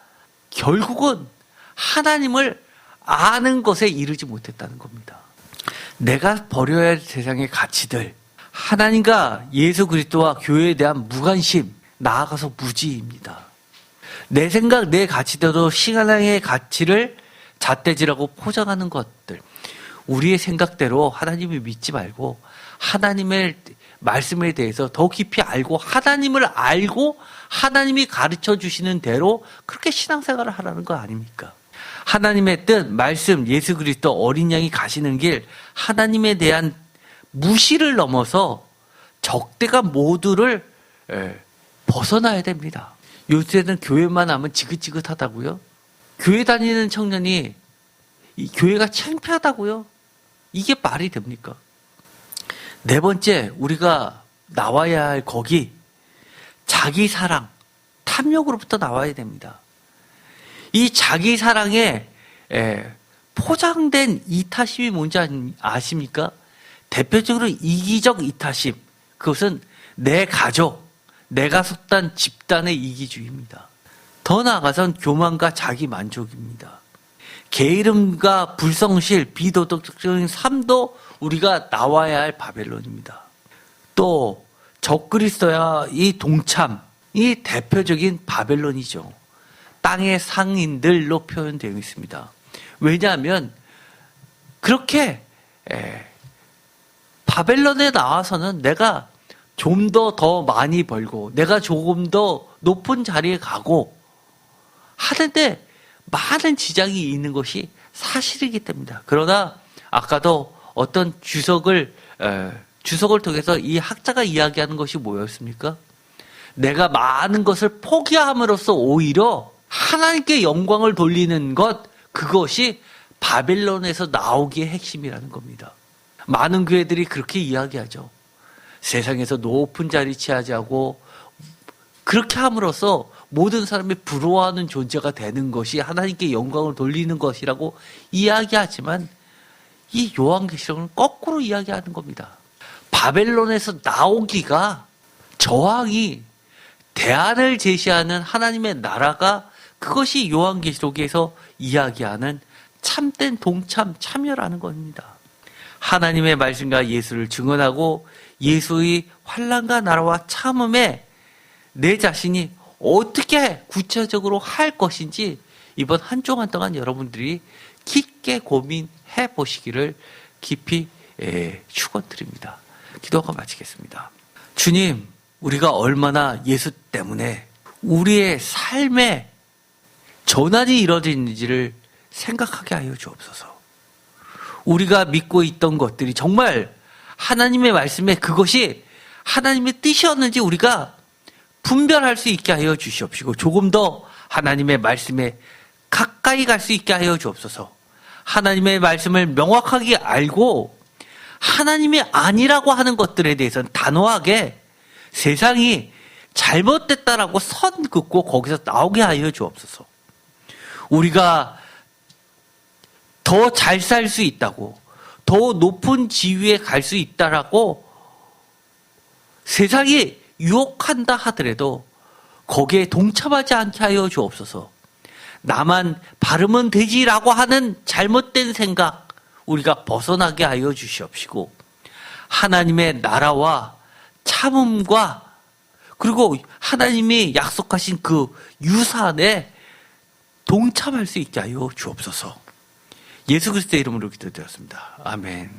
결국은 하나님을 아는 것에 이르지 못했다는 겁니다. 내가 버려야 할 세상의 가치들, 하나님과 예수 그리스도와 교회에 대한 무관심, 나아가서 무지입니다. 내 생각, 내 가치대로 신앙의 가치를 잣대질하고 포장하는 것들, 우리의 생각대로 하나님을 믿지 말고 하나님의 말씀에 대해서 더 깊이 알고 하나님을 알고 하나님이 가르쳐 주시는 대로 그렇게 신앙생활을 하라는 거 아닙니까? 하나님의 뜻, 말씀, 예수 그리스도 어린 양이 가시는 길, 하나님에 대한 무시를 넘어서 적대가 모두를 벗어나야 됩니다. 요새는 교회만 하면 지긋지긋하다고요? 교회 다니는 청년이 이 교회가 창피하다고요? 이게 말이 됩니까? 네 번째, 우리가 나와야 할 거기, 자기 사랑, 탐욕으로부터 나와야 됩니다. 이 자기 사랑에 포장된 이타심이 뭔지 아십니까? 대표적으로 이기적 이타심. 그것은 내 가족, 내가 속한 집단의 이기주의입니다. 더 나아가선 교만과 자기 만족입니다. 게으름과 불성실, 비도덕적인 삶도 우리가 나와야 할 바벨론입니다. 또 적그리스도와 이 동참이 대표적인 바벨론이죠. 땅의 상인들로 표현되어 있습니다. 왜냐하면 그렇게 바벨론에 나와서는 내가 좀 더 많이 벌고 내가 조금 더 높은 자리에 가고 하는데 많은 지장이 있는 것이 사실이기 때문이다. 그러나 아까도 어떤 주석을 통해서 이 학자가 이야기하는 것이 뭐였습니까? 내가 많은 것을 포기함으로써 오히려 하나님께 영광을 돌리는 것, 그것이 바벨론에서 나오기의 핵심이라는 겁니다. 많은 교회들이 그렇게 이야기하죠. 세상에서 높은 자리 취하자고 그렇게 함으로써 모든 사람이 부러워하는 존재가 되는 것이 하나님께 영광을 돌리는 것이라고 이야기하지만 이 요한계시록은 거꾸로 이야기하는 겁니다. 바벨론에서 나오기가 저항이 대안을 제시하는 하나님의 나라가 그것이 요한계시록에서 이야기하는 참된 동참 참여라는 겁니다. 하나님의 말씀과 예수를 증언하고 예수의 환난과 나라와 참음에 내 자신이 어떻게 구체적으로 할 것인지 이번 한 주간 동안 여러분들이 깊게 고민해 보시기를 깊이 축원드립니다. 기도하고 마치겠습니다. 주님, 우리가 얼마나 예수 때문에 우리의 삶에 전환이 이루어지는지를 생각하게 하여 주옵소서. 우리가 믿고 있던 것들이 정말 하나님의 말씀에 그것이 하나님의 뜻이었는지 우리가 분별할 수 있게 하여 주시옵시고 조금 더 하나님의 말씀에 가까이 갈 수 있게 하여 주옵소서. 하나님의 말씀을 명확하게 알고 하나님이 아니라고 하는 것들에 대해서는 단호하게 세상이 잘못됐다라고 선 긋고 거기서 나오게 하여 주옵소서. 우리가 더 잘 살 수 있다고, 더 높은 지위에 갈 수 있다라고 세상이 유혹한다 하더라도 거기에 동참하지 않게 하여 주옵소서. 나만 바르면 되지라고 하는 잘못된 생각 우리가 벗어나게 하여 주시옵시고 하나님의 나라와 참음과 그리고 하나님이 약속하신 그 유산에 동참할 수 있게 하여 주옵소서. 예수 그리스도의 이름으로 기도드렸습니다. 아멘.